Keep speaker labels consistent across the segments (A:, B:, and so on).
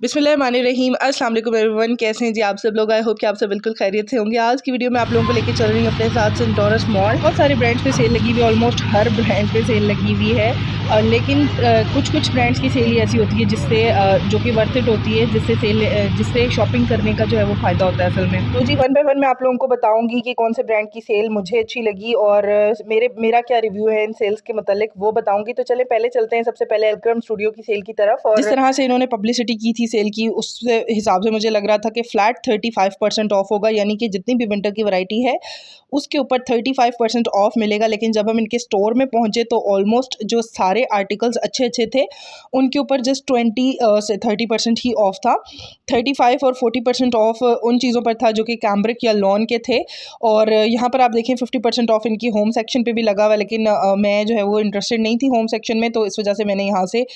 A: बिस्मिल्लाहिर्रहमानिर्रहीम। अस्सलाम वालेकुम एवरीवन, कैसे हैं जी आप सब लोग। आई होप कि आप सब बिल्कुल खैरियत से होंगे। आज की वीडियो में आप लोगों को लेके चल रही हूँ अपने साथ सेंटोरस मॉल। बहुत सारे ब्रांड्स पे सेल लगी हुई है, ऑलमोस्ट हर ब्रांड पे सेल लगी हुई है। लेकिन कुछ कुछ ब्रांड्स की सेल ही ऐसी होती है जिससे जो कि वर्थ इट होती है, जिससे शॉपिंग करने का जो है वो फ़ायदा होता है असल में। तो जी वन बाय वन मैं आप लोगों को बताऊँगी कि कौन से ब्रांड की सेल मुझे अच्छी लगी और मेरा क्या रिव्यू है इन सेल्स के मतलब वो बताऊँगी। तो चले पहले चलते हैं सबसे पहले एल्क्रम स्टूडियो की सेल की तरफ। और जिस तरह से इन्होंने पब्लिसिटी की थी सेल की, उस हिसाब से मुझे लग रहा था कि फ्लैट 35% ऑफ होगा, यानी कि जितनी भी विंटर की वैरायटी है उसके ऊपर 35% ऑफ मिलेगा। लेकिन जब हम इनके स्टोर में पहुंचे तो ऑलमोस्ट जो सारे आर्टिकल्स अच्छे अच्छे थे उनके ऊपर जस्ट 20 से 30% ही ऑफ था। 35 और 40% ऑफ उन चीज़ों पर था जो कि कैम्ब्रिक या लॉन के थे। और यहाँ पर आप देखें 50% ऑफ इनकी होम सेक्शन पे भी लगा हुआ है, लेकिन मैं जो है वो इंटरेस्टेड नहीं थी होम सेक्शन में, तो इस वजह से मैंने यहाँ से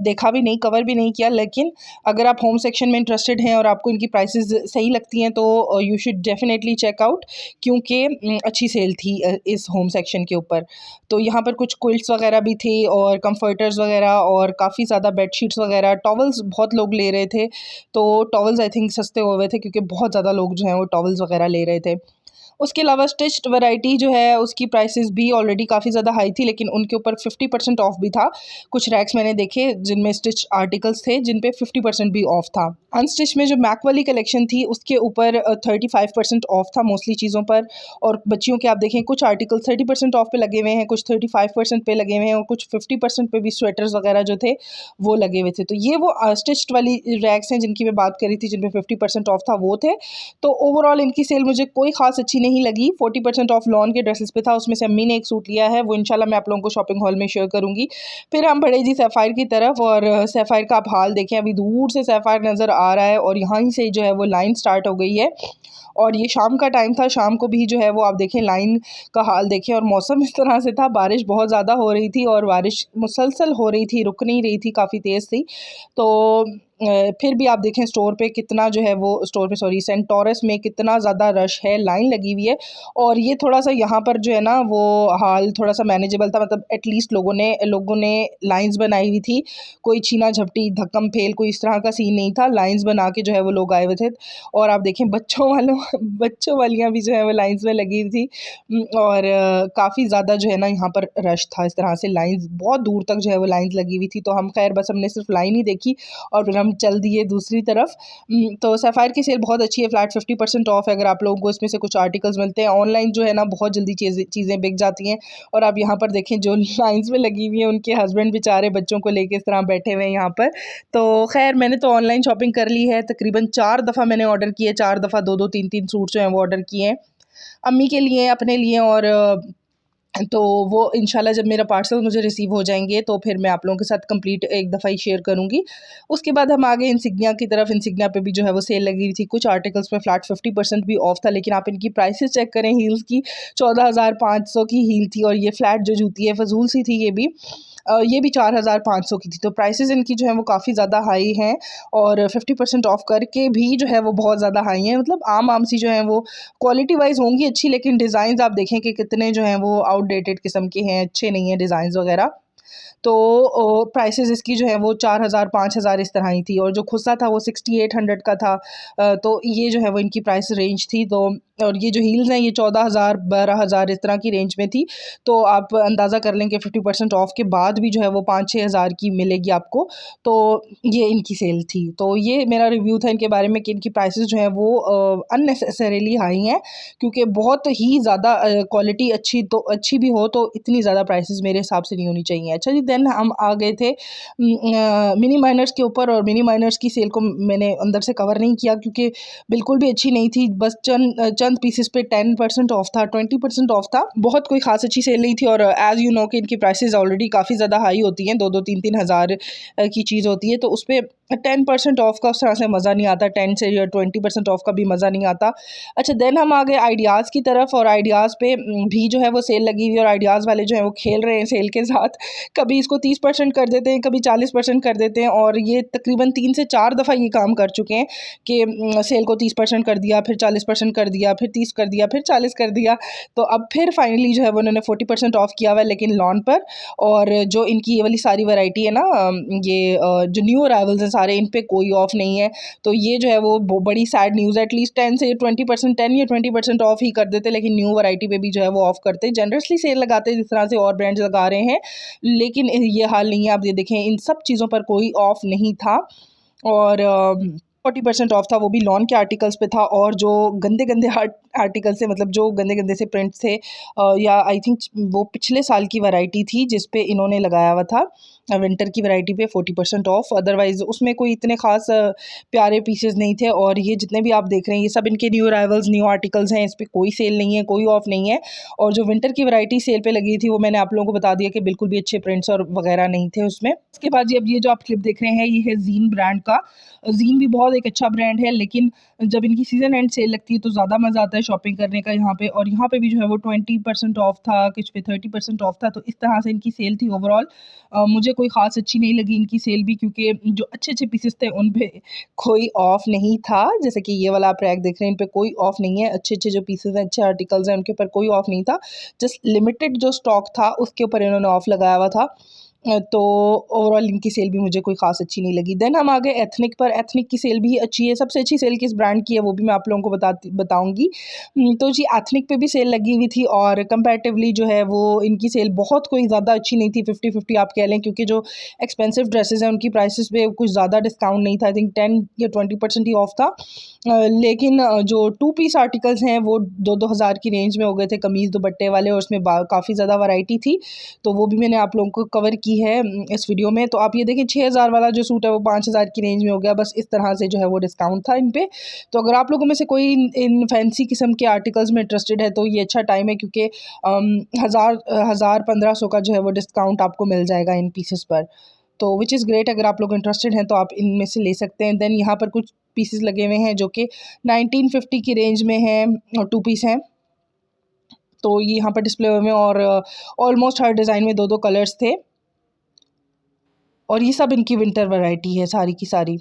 A: देखा भी नहीं, कवर भी नहीं किया। लेकिन अगर आप होम सेक्शन में इंटरेस्टेड हैं और आपको इनकी प्राइसेस सही लगती हैं तो you should definitely check out, क्योंकि अच्छी सेल थी इस होम सेक्शन के ऊपर। तो यहाँ पर कुछ क्विल्ट्स वगैरह भी थे और कंफर्टर्स वगैरह और काफ़ी ज़्यादा बेडशीट्स वगैरह, टॉवल्स बहुत लोग ले रहे थे। तो टॉवल्स आई थिंक सस्ते हुए थे क्योंकि बहुत ज़्यादा लोग जो हैं वो टॉवल्स वगैरह ले रहे थे। उसके अलावा स्टिच्ड वैरायटी जो है उसकी प्राइसेस भी ऑलरेडी काफ़ी ज़्यादा हाई थी, लेकिन उनके ऊपर 50% ऑफ भी था। कुछ रैक्स मैंने देखे जिनमें स्टिच आर्टिकल्स थे जिन पे 50% भी ऑफ था। अनस्टिच में जो मैक वाली कलेक्शन थी उसके ऊपर 35% ऑफ था मोस्टली चीज़ों पर। और बच्चियों के आप देखें कुछ आर्टिकल 30% ऑफ पे लगे हुए हैं, कुछ 35% पे लगे हुए हैं और कुछ 50% पे भी स्वेटर्स वगैरह जो थे वो लगे हुए थे। तो ये वो स्टिच्ड वाली रैक्स हैं जिनकी मैं बात करी थी, जिन पे 50% ऑफ था वो थे। तो ओवरऑल इनकी सेल मुझे कोई खास अच्छी नहीं लगी। 40% ऑफ लॉन के ड्रेसेस पे था, उसमें से अम्मी ने एक सूट लिया है, वो इंशाल्लाह मैं आप लोगों को शॉपिंग हॉल में शेयर करूंगी। फिर हम बढ़े जी सैफायर की तरफ, और सैफायर का आप हाल देखें, अभी दूर से सैफायर नज़र आ रहा है और यहाँ ही से जो है वो लाइन स्टार्ट हो गई है। और ये शाम का टाइम था, शाम को भी जो है वो आप देखें लाइन का हाल देखें। और मौसम इस तरह से था, बारिश बहुत ज़्यादा हो रही थी और बारिश मुसलसल हो रही थी, रुक नहीं रही थी, काफ़ी तेज़ थी। तो फिर भी आप देखें स्टोर पे कितना जो है वो स्टोर पे सॉरी सेंटोरस में कितना ज़्यादा रश है, लाइन लगी हुई है। और ये थोड़ा सा यहाँ पर जो है ना वो हाल थोड़ा सा मैनेजेबल था, मतलब एटलीस्ट लोगों ने लाइंस बनाई हुई थी, कोई छीना झपटी धक्कम फेल कोई इस तरह का सीन नहीं था। लाइंस बना के जो है वो लोग आए हुए थे। और आप देखें बच्चों वालियाँ भी जो है वो लाइंस में लगी हुई थी। और काफ़ी ज़्यादा जो है ना यहाँ पर रश था, इस तरह से लाइंस बहुत दूर तक जो है वो लाइंस लगी हुई थी। तो हम खैर बस हमने सिर्फ लाइन ही देखी और फिर हम चल दिए दूसरी तरफ। तो सैफायर की सेल बहुत अच्छी है, फ्लैट 50% ऑफ है। अगर आप लोगों को इसमें से कुछ आर्टिकल्स मिलते हैं, ऑनलाइन जो है ना बहुत जल्दी चीज़ें बिक जाती हैं। और आप यहाँ पर देखें जो लाइंस में लगी हुई हैं उनके हस्बैंड बेचारे बच्चों को लेके इस तरह बैठे हुए हैं यहाँ पर। तो खैर मैंने तो ऑनलाइन शॉपिंग कर ली है, तकरीबन 4 दफ़ा मैंने ऑर्डर किए, 4 दफ़ा 2-2 3-3 सूट जो हैं वो ऑर्डर किए हैं अम्मी के लिए, अपने लिए। और तो वो इंशाल्लाह जब मेरा पार्सल मुझे रिसीव हो जाएंगे तो फिर मैं आप लोगों के साथ कंप्लीट एक दफ़ा ही शेयर करूँगी। उसके बाद हम आगे इंसिग्निया की तरफ। इंसिग्निया पे भी जो है वो सेल लगी हुई थी, कुछ आर्टिकल्स पे फ्लैट 50% भी ऑफ था। लेकिन आप इनकी प्राइसेस चेक करें, हील्स की 14,500 की हील थी और ये फ्लैट जो जूती है फजूल सी थी, ये भी 4,500 की थी। तो प्राइसेस इनकी जो है वो काफ़ी ज़्यादा हाई हैं और 50% ऑफ करके भी जो है वो बहुत ज़्यादा हाई हैं। मतलब आम सी जो है वो क्वालिटी वाइज होंगी अच्छी, लेकिन डिज़ाइन आप देखें कि कितने जो हैं वो आउटडेटेड किस्म के हैं, अच्छे नहीं हैं डिज़ाइन वगैरह। तो प्राइसेस इसकी जो है वो 4,000 5,000 इस तरह ही थी। और जो खुस्सा था वो 6800 का था। तो ये जो है वो इनकी प्राइस रेंज थी। तो और ये जो हील्स हैं ये 14,000 12,000 इस तरह की रेंज में थी। तो आप अंदाज़ा कर लें कि 50% ऑफ के बाद भी जो है वो 5-6 हज़ार की मिलेगी आपको। तो ये इनकी सेल थी। तो ये मेरा रिव्यू था इनके बारे में कि इनकी प्राइसेस जो हैं वो अननेसेसरीली हाई हैं, क्योंकि बहुत ही ज़्यादा क्वालिटी अच्छी भी हो तो इतनी ज़्यादा प्राइसेस मेरे हिसाब से नहीं होनी चाहिए। अच्छा जी, देन हम आ गए थे मिनी माइनर्स के ऊपर। और मिनी माइनर्स की सेल को मैंने अंदर से कवर नहीं किया क्योंकि बिल्कुल भी अच्छी नहीं थी। बस चंद पीसेस पे 10% ऑफ था, 20% ऑफ था, बहुत कोई खास अच्छी सेल नहीं थी। और एज़ यू नो कि इनकी प्राइसेस ऑलरेडी काफ़ी ज़्यादा हाई होती हैं, 2-2 3-3 हज़ार की चीज़ होती है, तो उस पर 10% ऑफ का उस तरह से मज़ा नहीं आता, 10 से या 20% ऑफ का भी मज़ा नहीं आता। अच्छा, देन हम आ गए आइडियाज़ की तरफ। और आइडियाज़ पे भी जो है वो सेल लगी हुई है और आइडियाज़ वाले जो है वो खेल रहे हैं सेल के साथ। कभी इसको 30% कर देते हैं, कभी 40% कर देते हैं। और ये तकरीबन 3 से 4 दफ़ा ये काम कर चुके हैं कि सेल को 30% कर दिया, फिर 40% कर दिया, फिर 30 कर दिया, फिर 40 कर दिया। तो अब फिर फाइनली जो है वो उन्होंने 40% ऑफ किया हुआ है, लेकिन लॉन पर। और जो इनकी ये वाली सारी वैरायटी है ना, ये जो न्यू अराइवल्स हैं सारे, इन पे कोई ऑफ नहीं है। तो ये जो है वो बड़ी सैड न्यूज़ है। एटलीस्ट 10 से 20%, 10 या 20% ऑफ ही कर देते, लेकिन न्यू वैरायटी पे भी जो है वो ऑफ करते, जनरसली सेल लगाते जिस तरह से और ब्रांड्स लगा रहे हैं, लेकिन ये हाल नहीं है। आप ये देखें, इन सब चीज़ों पर कोई ऑफ नहीं था और 40% ऑफ था, वो भी लॉन के आर्टिकल्स पे था। और जो गंदे गंदे आर्टिकल से, मतलब जो गंदे गंदे से प्रिंट्स थे, या आई थिंक वो पिछले साल की वैरायटी थी जिस पे इन्होंने लगाया हुआ था, विंटर की वैरायटी पे 40% ऑफ। अदरवाइज़ उसमें कोई इतने खास प्यारे पीसेस नहीं थे। और ये जितने भी आप देख रहे हैं, ये सब इनके न्यू अराइवल्स, न्यू आर्टिकल्स हैं, इस पर कोई सेल नहीं है, कोई ऑफ नहीं है। और जो विंटर की वैरायटी सेल पे लगी थी, वो मैंने आप लोगों को बता दिया कि बिल्कुल भी अच्छे प्रिंट्स और वगैरह नहीं थे उसमें। उसके बाद अब ये जो आप क्लिप देख रहे हैं, ये है जीन ब्रांड का। जीन भी बहुत एक अच्छा ब्रांड है, लेकिन जब इनकी सीज़न एंड सेल लगती है तो ज़्यादा मज़ा आता है शॉपिंग करने का यहाँ पे। और यहाँ पे भी जो है वो 20% ऑफ था, कुछ पे 30% ऑफ था। तो इस तरह से इनकी सेल थी ओवरऑल। मुझे कोई ख़ास अच्छी नहीं लगी इनकी सेल भी, क्योंकि जो अच्छे अच्छे पीसेस थे उन पे कोई ऑफ नहीं था। जैसे कि ये वाला आप रैक देख रहे हैं, इन पे कोई ऑफ नहीं है। अच्छे अच्छे जो पीसेस हैं, अच्छे आर्टिकल्स हैं, उनके ऊपर कोई ऑफ नहीं था। जस्ट लिमिटेड जो स्टॉक था उसके ऊपर इन्होंने ऑफ लगाया हुआ था। तो ओवरऑल इनकी सेल भी मुझे कोई ख़ास अच्छी नहीं लगी। देन हम आ गए एथनिक पर। एथनिक की सेल भी अच्छी है। सबसे अच्छी सेल किस ब्रांड की है वो भी मैं आप लोगों को बताऊंगी। तो जी एथनिक पे भी सेल लगी हुई थी, और कंपैरेटिवली जो है वो इनकी सेल बहुत कोई ज़्यादा अच्छी नहीं थी। 50-50 आप कह लें, क्योंकि जो एक्सपेंसिव ड्रेसेस हैं उनकी प्राइसेस पे कुछ ज़्यादा डिस्काउंट नहीं था। आई थिंक 10 या 20% ही ऑफ था। लेकिन जो 2 पीस आर्टिकल्स हैं वो 2-2 हज़ार की रेंज में हो गए थे, कमीज़ दुपट्टे वाले, और उसमें काफ़ी ज़्यादा वैरायटी थी। तो वो भी मैंने आप लोगों को कवर की है इस वीडियो में। तो आप ये देखें, 6000 वाला जो सूट है वो 5000 की रेंज में हो गया। बस इस तरह से जो है वो डिस्काउंट था इन पे। तो अगर आप लोगों में से कोई इन फैंसी किस्म के आर्टिकल्स में इंटरेस्टेड है तो ये अच्छा टाइम है, क्योंकि 1500 का जो है वो डिस्काउंट आपको मिल जाएगा इन पीसेस पर। तो विच इज़ ग्रेट। अगर आप लोग इंटरेस्टेड हैं तो आप इनमें से ले सकते हैं। देन यहाँ पर कुछ पीसेस लगे हुए हैं जो कि 1950 की रेंज में हैं, और 2 पीस हैं। तो ये यहाँ पर डिस्प्ले हुए हैं, और ऑलमोस्ट हर डिज़ाइन में 2-2 कलर्स थे। और ये सब इनकी विंटर वैरायटी है सारी की सारी।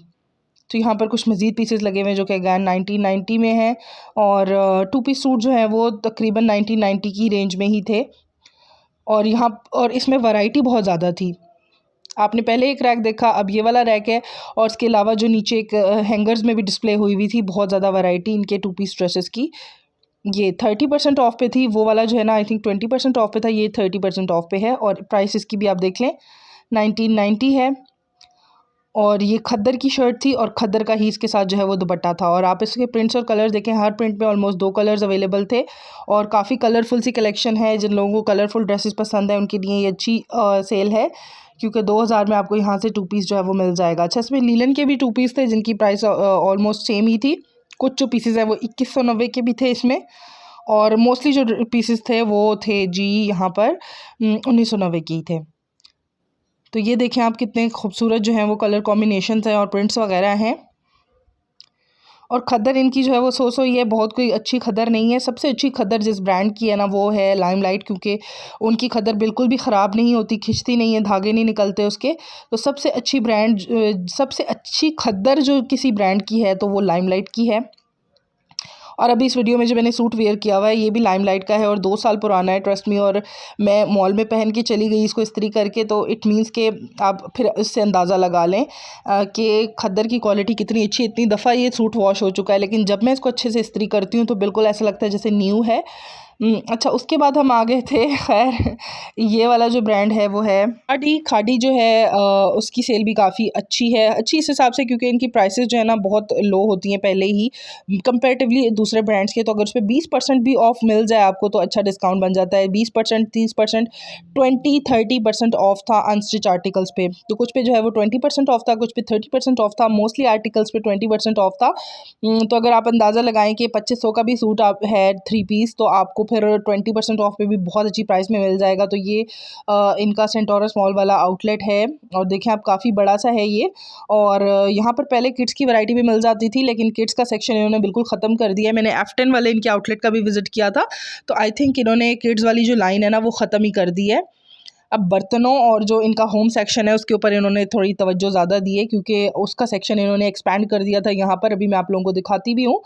A: तो यहाँ पर कुछ मज़ीद पीसेस लगे हुए हैं जो कि अगैन 1990 में हैं, और 2 पीस सूट जो है वो तकरीबन 1990 की रेंज में ही थे। और इसमें वैरायटी बहुत ज़्यादा थी। आपने पहले एक रैक देखा, अब ये वाला रैक है, और इसके अलावा जो नीचे एक हैंगर्स में भी डिस्प्ले हुई हुई थी, बहुत ज़्यादा वैरायटी इनके 2 पीस ड्रेसेस की। ये 30% ऑफ पे थी, वो वाला जो है ना आई थिंक 20% ऑफ पे था, ये 30% ऑफ पे है। और प्राइस इसकी भी आप देख लें, 1990 है। और ये खद्दर की शर्ट थी, और खद्दर का ही इसके साथ जो है वो दुपट्टा था। और आप इसके प्रिंट्स और कलर्स देखें, हर प्रिंट में ऑलमोस्ट 2 कलर्स अवेलेबल थे, और काफ़ी कलरफुल सी कलेक्शन है। जिन लोगों को कलरफुल ड्रेसेस पसंद है उनके लिए ये अच्छी सेल है, क्योंकि 2000 में आपको यहाँ से 2 पीस जो है वो मिल जाएगा। अच्छा, इसमें लीलन के भी 2 पीस थे जिनकी प्राइस ऑलमोस्ट सेम ही थी। कुछ जो पीसेस है वो 2190 के भी थे इसमें, और मोस्टली जो पीसेस थे वो थे जी यहाँ पर 1990 के ही थे। तो ये देखें आप, कितने खूबसूरत जो हैं वो कलर कॉम्बिनेशंस हैं और प्रिंट्स वगैरह हैं। और खद्दर इनकी जो है वो सो ये बहुत कोई अच्छी खद्दर नहीं है। सबसे अच्छी खद्दर जिस ब्रांड की है ना वो है लाइमलाइट, क्योंकि उनकी खद्दर बिल्कुल भी ख़राब नहीं होती, खिंचती नहीं है, धागे नहीं निकलते उसके। तो सबसे अच्छी खद्दर जो किसी ब्रांड की है तो वो लाइमलाइट की है। और अभी इस वीडियो में जो मैंने सूट वेयर किया हुआ है ये भी लाइमलाइट का है, और 2 साल पुराना है, ट्रस्ट मी। और मैं मॉल में पहन के चली गई इसको इस्त्री करके, तो इट मीन्स के आप फिर इससे अंदाज़ा लगा लें कि खद्दर की क्वालिटी कितनी अच्छी। इतनी दफ़ा ये सूट वॉश हो चुका है, लेकिन जब मैं इसको अच्छे से इस्त्री करती हूँ तो बिल्कुल ऐसा लगता है जैसे न्यू है। अच्छा, उसके बाद हम आ गए थे, खैर ये वाला जो ब्रांड है वो है खादी जो है, उसकी सेल भी काफ़ी अच्छी है। अच्छी इस हिसाब से क्योंकि इनकी प्राइसेस जो है ना बहुत लो होती हैं पहले ही कंपैरेटिवली दूसरे ब्रांड्स के। तो अगर उस पर 20% भी ऑफ मिल जाए आपको तो अच्छा डिस्काउंट बन जाता है। 20%, 30%, 20-30% ऑफ था अनस्टिच आर्टिकल्स पे। तो कुछ पे जो है वो 20% ऑफ था, कुछ पे 30% ऑफ था, मोस्टली आर्टिकल्स पे 20% ऑफ था। तो अगर आप अंदाज़ा लगाएं कि 2500 का भी सूट आप है 3 पीस, तो आपको फिर 20% ऑफ पे भी बहुत अच्छी प्राइस में मिल जाएगा। तो ये इनका सेंटोरस मॉल वाला आउटलेट है, और देखें आप काफ़ी बड़ा सा है ये। और यहाँ पर पहले किड्स की वैरायटी भी मिल जाती थी, लेकिन किड्स का सेक्शन इन्होंने बिल्कुल ख़त्म कर दिया है। मैंने F10 वाले इनके आउटलेट का भी विज़िट किया था, तो आई थिंक इन्होंने किड्स वाली जो लाइन है ना वो ख़त्म ही कर दी है। अब बर्तनों और जो इनका होम सेक्शन है उसके ऊपर इन्होंने थोड़ी तवज्जो ज़्यादा दी है, क्योंकि उसका सेक्शन इन्होंने एक्सपैंड कर दिया था यहाँ पर। अभी मैं आप लोगों को दिखाती भी हूँ।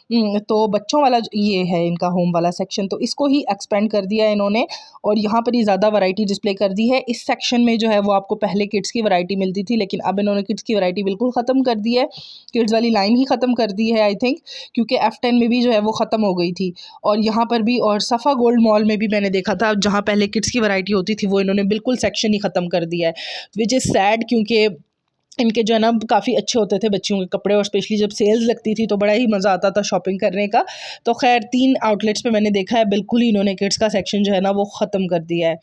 A: तो बच्चों वाला ये है इनका होम वाला सेक्शन, तो इसको ही एक्सपेंड कर दिया इन्होंने और यहाँ पर ही ज़्यादा वैरायटी डिस्प्ले कर दी है। इस सेक्शन में जो है वो आपको पहले किड्स की वैरायटी मिलती थी, लेकिन अब इन्होंने किड्स की वैरायटी बिल्कुल ख़त्म कर दी है। किड्स वाली लाइन ही ख़त्म कर दी है आई थिंक, क्योंकि F10 में भी जो है वो ख़त्म हो गई थी। और यहाँ पर भी, और सफ़ा गोल्ड मॉल में भी मैंने देखा था, जहाँ पहले किड्स की वैरायटी होती थी वो इन्होंने बिल्कुल सेक्शन ही ख़त्म कर दिया है, विच इज़ सैड, क्योंकि इनके जो है ना काफ़ी अच्छे होते थे बच्चों के कपड़े, और स्पेशली जब सेल्स लगती थी तो बड़ा ही मज़ा आता था शॉपिंग करने का। तो खैर 3 आउटलेट्स पे मैंने देखा है बिल्कुल ही इन्होंने किड्स का सेक्शन जो है ना वो ख़त्म कर दिया है,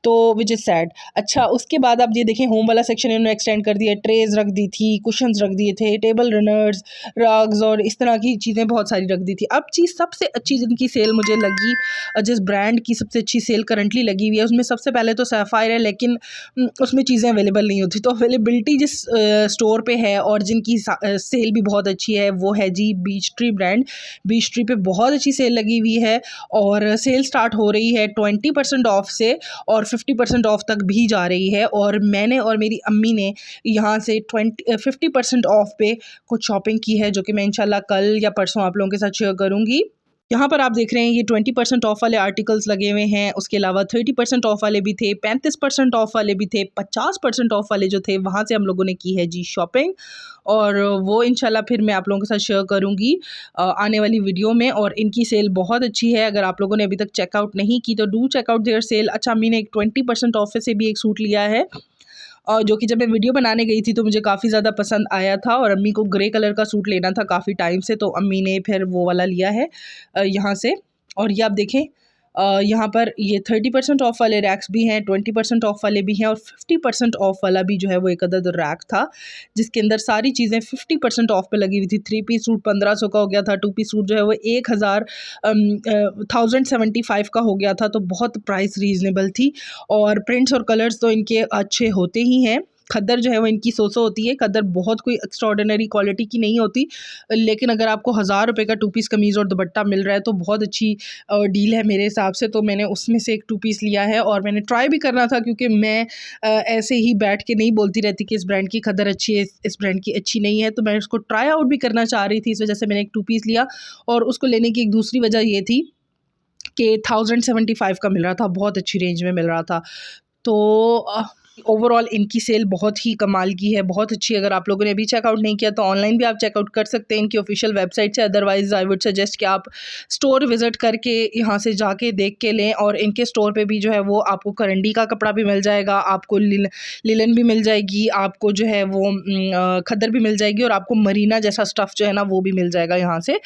A: तो विच इज़ सैड। अच्छा, उसके बाद आप ये देखें होम वाला सेक्शन इन्होंने एक्सटेंड कर दिया, ट्रेज़ रख दी थी, कुशन्स रख दिए थे, टेबल रनर्स, रग्स और इस तरह की चीज़ें बहुत सारी रख दी थी। अब चीज़ सबसे अच्छी जिनकी सेल मुझे लगी, जिस ब्रांड की सबसे अच्छी सेल करंटली लगी हुई है, उसमें सबसे पहले तो सैफायर है, लेकिन उसमें चीज़ें अवेलेबल नहीं होती। तो अवेलेबिलिटी जिस स्टोर पे है और जिनकी सेल भी बहुत अच्छी है वो है जी beech tree brand. Beech tree पे बहुत अच्छी सेल लगी हुई है और सेल स्टार्ट हो रही है 20% ऑफ से और 50% ऑफ तक भी जा रही है। और मैंने और मेरी अम्मी ने यहाँ से 50% ऑफ पे कुछ शॉपिंग की है, जो कि मैं इंशाल्लाह कल या परसों आप लोगों के साथ शेयर करूँगी। यहाँ पर आप देख रहे हैं ये 20% ऑफ वाले आर्टिकल्स लगे हुए हैं, उसके अलावा 30% ऑफ वाले भी थे, 35% ऑफ वाले भी थे, 50% ऑफ वाले जो थे वहाँ से हम लोगों ने की है जी शॉपिंग। और वो इंशाल्लाह फिर मैं आप लोगों के साथ शेयर करूँगी आने वाली वीडियो में। और इनकी सेल बहुत अच्छी है, अगर आप लोगों ने अभी तक चेकआउट नहीं की तो डू चेकआउट देयर सेल। अच्छा, अम्मी ने एक 20% ऑफ से भी एक सूट लिया है, जो कि जब मैं वीडियो बनाने गई थी तो मुझे काफ़ी ज़्यादा पसंद आया था, और अम्मी को ग्रे कलर का सूट लेना था काफ़ी टाइम से, तो अम्मी ने फिर वो वाला लिया है यहाँ से। और ये आप देखें यहाँ पर ये 30% ऑफ वाले रैक्स भी हैं, 20% ऑफ वाले भी हैं, और 50% ऑफ वाला भी जो है वो एक अदद रैक था जिसके अंदर सारी चीज़ें 50% ऑफ पे लगी हुई थी। 3 पीस सूट 1500 का हो गया था, 2 पीस सूट जो है वो 1075 का हो गया था, तो बहुत प्राइस रीज़नेबल थी। और प्रिंट्स और कलर्स तो इनके अच्छे होते ही हैं। खद्दर जो है वो इनकी सो होती है, खद्दर बहुत कोई एक्स्ट्राऑर्डिनरी क्वालिटी की नहीं होती, लेकिन अगर आपको 1000 रुपये का 2 पीस कमीज़ और दुपट्टा मिल रहा है तो बहुत अच्छी डील है मेरे हिसाब से। तो मैंने उसमें से एक 2 पीस लिया है, और मैंने ट्राई भी करना था, क्योंकि मैं ऐसे ही बैठ के नहीं बोलती रहती कि इस ब्रांड की खद्दर अच्छी है, इस ब्रांड की अच्छी नहीं है, तो मैं उसको ट्राई आउट भी करना चाह रही थी, इस वजह से मैंने एक 2 पीस लिया। और उसको लेने की एक दूसरी वजह ये थी कि 1075 का मिल रहा था, बहुत अच्छी रेंज में मिल रहा था। तो ओवरऑल इनकी सेल बहुत ही कमाल की है, बहुत अच्छी। अगर आप लोगों ने अभी चेकआउट नहीं किया तो ऑनलाइन भी आप चेकआउट कर सकते हैं इनकी ऑफिशियल वेबसाइट से, अदरवाइज़ आई वुड सजेस्ट कि आप स्टोर विज़िट करके यहाँ से जाके देख के लें। और इनके स्टोर पे भी जो है वो आपको करंडी का कपड़ा भी मिल जाएगा, आपको लिलन भी मिल जाएगी, आपको जो है वो खद्दर भी मिल जाएगी, और आपको मरीना जैसा स्टफ़ जो है ना वो भी मिल जाएगा यहाँ से।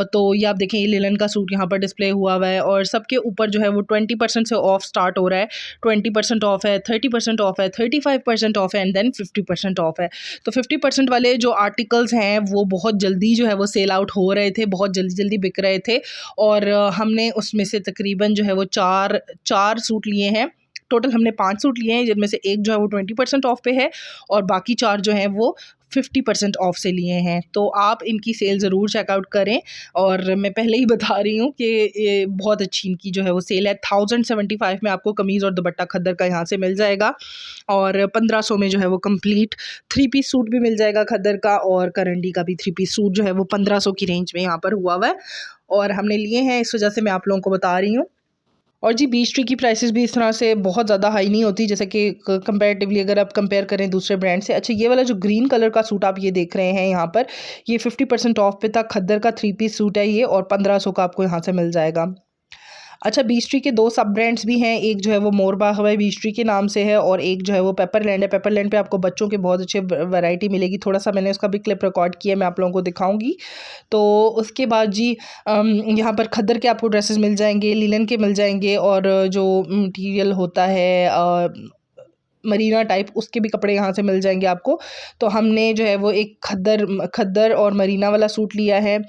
A: तो ये आप देखें, ये लिलन का सूट यहाँ पर डिस्प्ले हुआ हुआ है, और सबके ऊपर जो है वो 20% से ऑफ स्टार्ट हो रहा है। 20% ऑफ है, 30% ऑफ है, 35% ऑफ है, एंड देन 50% ऑफ है। तो 50% वाले जो आर्टिकल्स हैं वो बहुत जल्दी जो है वो सेल आउट हो रहे थे, बहुत जल्दी जल्दी बिक रहे थे, और हमने उसमें से तकरीबन जो है वो चार सूट लिए हैं। टोटल हमने 5 सूट लिए हैं, जिनमें से एक जो है वो 20% ऑफ पे है, और बाकी 4 जो हैं वो 50% ऑफ से लिए हैं। तो आप इनकी सेल ज़रूर चेकआउट करें, और मैं पहले ही बता रही हूँ कि ये बहुत अच्छी इनकी जो है वो सेल है। 1075 में आपको कमीज़ और दुपट्टा खद्दर का यहाँ से मिल जाएगा, और 1500 में जो है वो कंप्लीट 3 पीस सूट भी मिल जाएगा खद्दर का, और करंडी का भी 3 पीस सूट जो है वो 1500 की रेंज में यहाँ पर हुआ है, और हमने लिए हैं, इस वजह से मैं आप लोगों को बता रही हूँ। और जी बीच ट्री की प्राइसेस भी इस तरह से बहुत ज़्यादा हाई नहीं होती, जैसे कि कंपैरेटिवली अगर आप कंपेयर करें दूसरे ब्रांड से। अच्छा, ये वाला जो ग्रीन कलर का सूट आप ये देख रहे हैं यहाँ पर, ये 50% ऑफ पे था, खद्दर का 3 पीस सूट है ये, और 1500 का आपको यहाँ से मिल जाएगा। अच्छा, बीच ट्री के 2 सब ब्रांड्स भी हैं, एक जो है वो मोरबा हवाई बीच ट्री के नाम से है, और एक जो है वो पेपरलैंड है। पेपरलैंड पे आपको बच्चों के बहुत अच्छे वैरायटी मिलेगी, थोड़ा-सा मैंने उसका भी क्लिप रिकॉर्ड किया, मैं आप लोगों को दिखाऊँगी। तो उसके बाद जी यहाँ पर खद्दर के आपको ड्रेसेस मिल जाएँगे, लिनन के मिल जाएँगे, और जो मटीरियल होता है मरीना टाइप, उसके भी कपड़े यहाँ से मिल जाएंगे आपको। तो हमने जो है वो एक खद्दर और मरीना वाला सूट लिया है,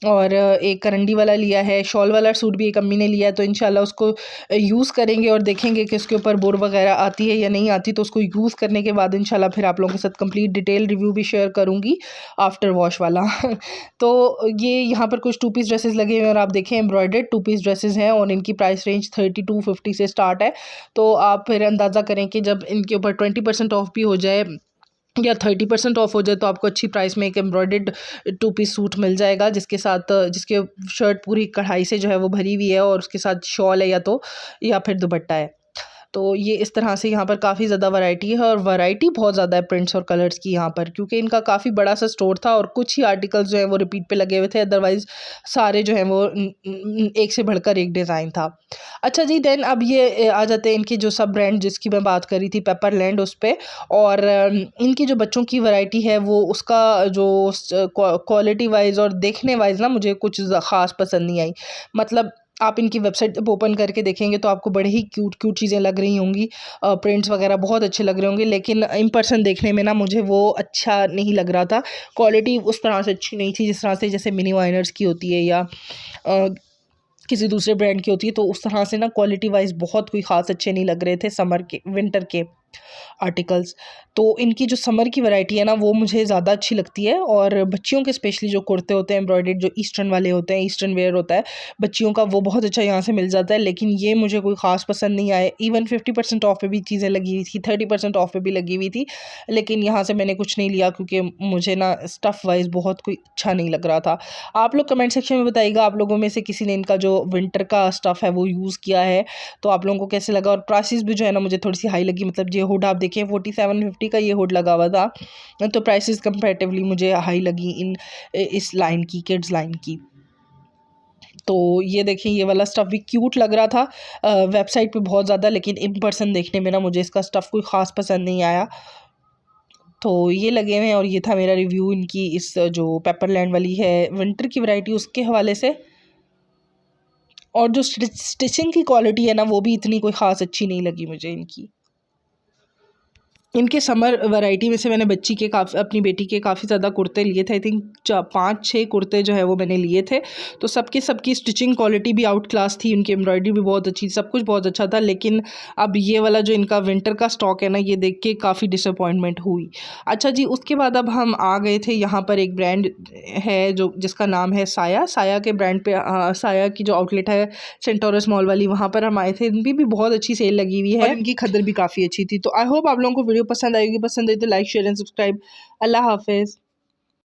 A: और एक करंडी वाला लिया है, शॉल वाला सूट भी एक अम्मी ने लिया है। तो इंशाल्लाह उसको यूज़ करेंगे और देखेंगे कि उसके ऊपर बोर वगैरह आती है या नहीं आती, तो उसको यूज़ करने के बाद इंशाल्लाह फिर आप लोगों के साथ कंप्लीट डिटेल रिव्यू भी शेयर करूँगी आफ्टर वॉश वाला। तो ये यहाँ पर कुछ 2 पीस ड्रेसेस लगे हुए हैं, और आप देखें एम्ब्रॉयडर्ड 2 पीस ड्रेसेस हैं, और इनकी प्राइस रेंज 30 to 50 से स्टार्ट है। तो आप फिर अंदाज़ा करें कि जब इनके ऊपर 20% ऑफ भी हो जाए या 30% ऑफ हो जाए तो आपको अच्छी प्राइस में एक एम्ब्रॉयडर्ड 2 पीस सूट मिल जाएगा, जिसके साथ जिसके शर्ट पूरी कढ़ाई से जो है वो भरी हुई है और उसके साथ शॉल है या फिर दुपट्टा है। तो ये इस तरह से यहाँ पर काफ़ी ज़्यादा वैरायटी है और वैरायटी बहुत ज़्यादा है प्रिंट्स और कलर्स की यहाँ पर, क्योंकि इनका काफ़ी बड़ा सा स्टोर था और कुछ ही आर्टिकल्स जो हैं वो रिपीट पे लगे हुए थे, अदरवाइज़ सारे जो हैं वो एक से बढ़कर एक डिज़ाइन था। अच्छा जी, देन अब ये आ जाते हैं इनके जो सब ब्रांड जिसकी मैं बात करी थी, पेपरलैंड, उस पे। और इनकी जो बच्चों की वैरायटी है वो उसका जो क्वालिटी वाइज़ और देखने वाइज़ ना मुझे कुछ ख़ास पसंद नहीं आई। मतलब आप इनकी वेबसाइट जब ओपन करके देखेंगे तो आपको बड़े ही क्यूट क्यूट चीज़ें लग रही होंगी, प्रिंट्स वगैरह बहुत अच्छे लग रहे होंगे, लेकिन इन पर्सन देखने में ना मुझे वो अच्छा नहीं लग रहा था। क्वालिटी उस तरह से अच्छी नहीं थी जिस तरह से जैसे मिनी वाइनर्स की होती है या किसी दूसरे ब्रांड की होती है, तो उस तरह से ना क्वालिटी वाइज बहुत कोई ख़ास अच्छे नहीं लग रहे थे समर के विंटर के आर्टिकल्स। तो इनकी जो समर की वैरायटी है ना वो मुझे ज़्यादा अच्छी लगती है, और बच्चियों के स्पेशली जो कुर्ते होते हैं एम्ब्रॉयडर्ड, जो ईस्टर्न वाले होते हैं, ईस्टर्न वेयर होता है बच्चियों का, वो बहुत अच्छा यहाँ से मिल जाता है। लेकिन ये मुझे कोई ख़ास पसंद नहीं आए। इवन 50% ऑफ पे भी चीज़ें लगी हुई थी, 30% ऑफ पे भी लगी हुई थी, लेकिन यहाँ से मैंने कुछ नहीं लिया क्योंकि मुझे ना स्टफ़ वाइज बहुत कोई अच्छा नहीं लग रहा था। आप लोग कमेंट सेक्शन में बताइएगा, आप लोगों में से किसी ने इनका जो विंटर का स्टफ़ है वो यूज़ किया है तो आप लोगों को कैसे लगा। और प्राइसेस भी जो है ना मुझे थोड़ी सी हाई लगी। मतलब ये हुड आप देखें 4750 का ये हुड लगा हुआ था, तो प्राइसेस कंपैरेटिवली मुझे हाई लगी इस लाइन की, किड्स लाइन की। तो ये देखें, ये वाला स्टफ़ भी क्यूट लग रहा था वेबसाइट पे बहुत ज़्यादा, लेकिन इन पर्सन देखने में ना मुझे इसका स्टफ़ कोई ख़ास पसंद नहीं आया। तो ये लगे हुए हैं, और ये था मेरा रिव्यू इनकी इस जो पेपरलैंड वाली है विंटर की वैरायटी उसके हवाले से। और जो स्टिचिंग की क्वालिटी है ना वो भी इतनी कोई ख़ास अच्छी नहीं लगी मुझे इनकी। इनके समर वैरायटी में से मैंने बच्ची के अपनी बेटी के काफ़ी ज़्यादा कुर्ते लिए थे। आई थिंक 5-6 कुर्ते जो है वो मैंने लिए थे। तो सबकी स्टिचिंग क्वालिटी भी आउट क्लास थी, उनकी एम्ब्रॉयडरी भी बहुत अच्छी, सब कुछ बहुत अच्छा था। लेकिन अब ये वाला जो इनका विंटर का स्टॉक है ना, ये देख के काफ़ी डिसअपॉइंटमेंट हुई। अच्छा जी, उसके बाद अब हम आ गए थे यहाँ पर एक ब्रांड है जो जिसका नाम है साया। साया के ब्रांड पे साया की जो आउटलेट है सेंटोरस मॉल वाली, वहाँ पर हम आए थे। इनकी भी बहुत अच्छी सेल लगी हुई है और इनकी खदर भी काफ़ी अच्छी थी। तो आई होप आप लोगों को वीडियो पसंद आएगी। पसंद आई तो लाइक, शेयर एंड सब्सक्राइब। अल्लाह हाफिज़।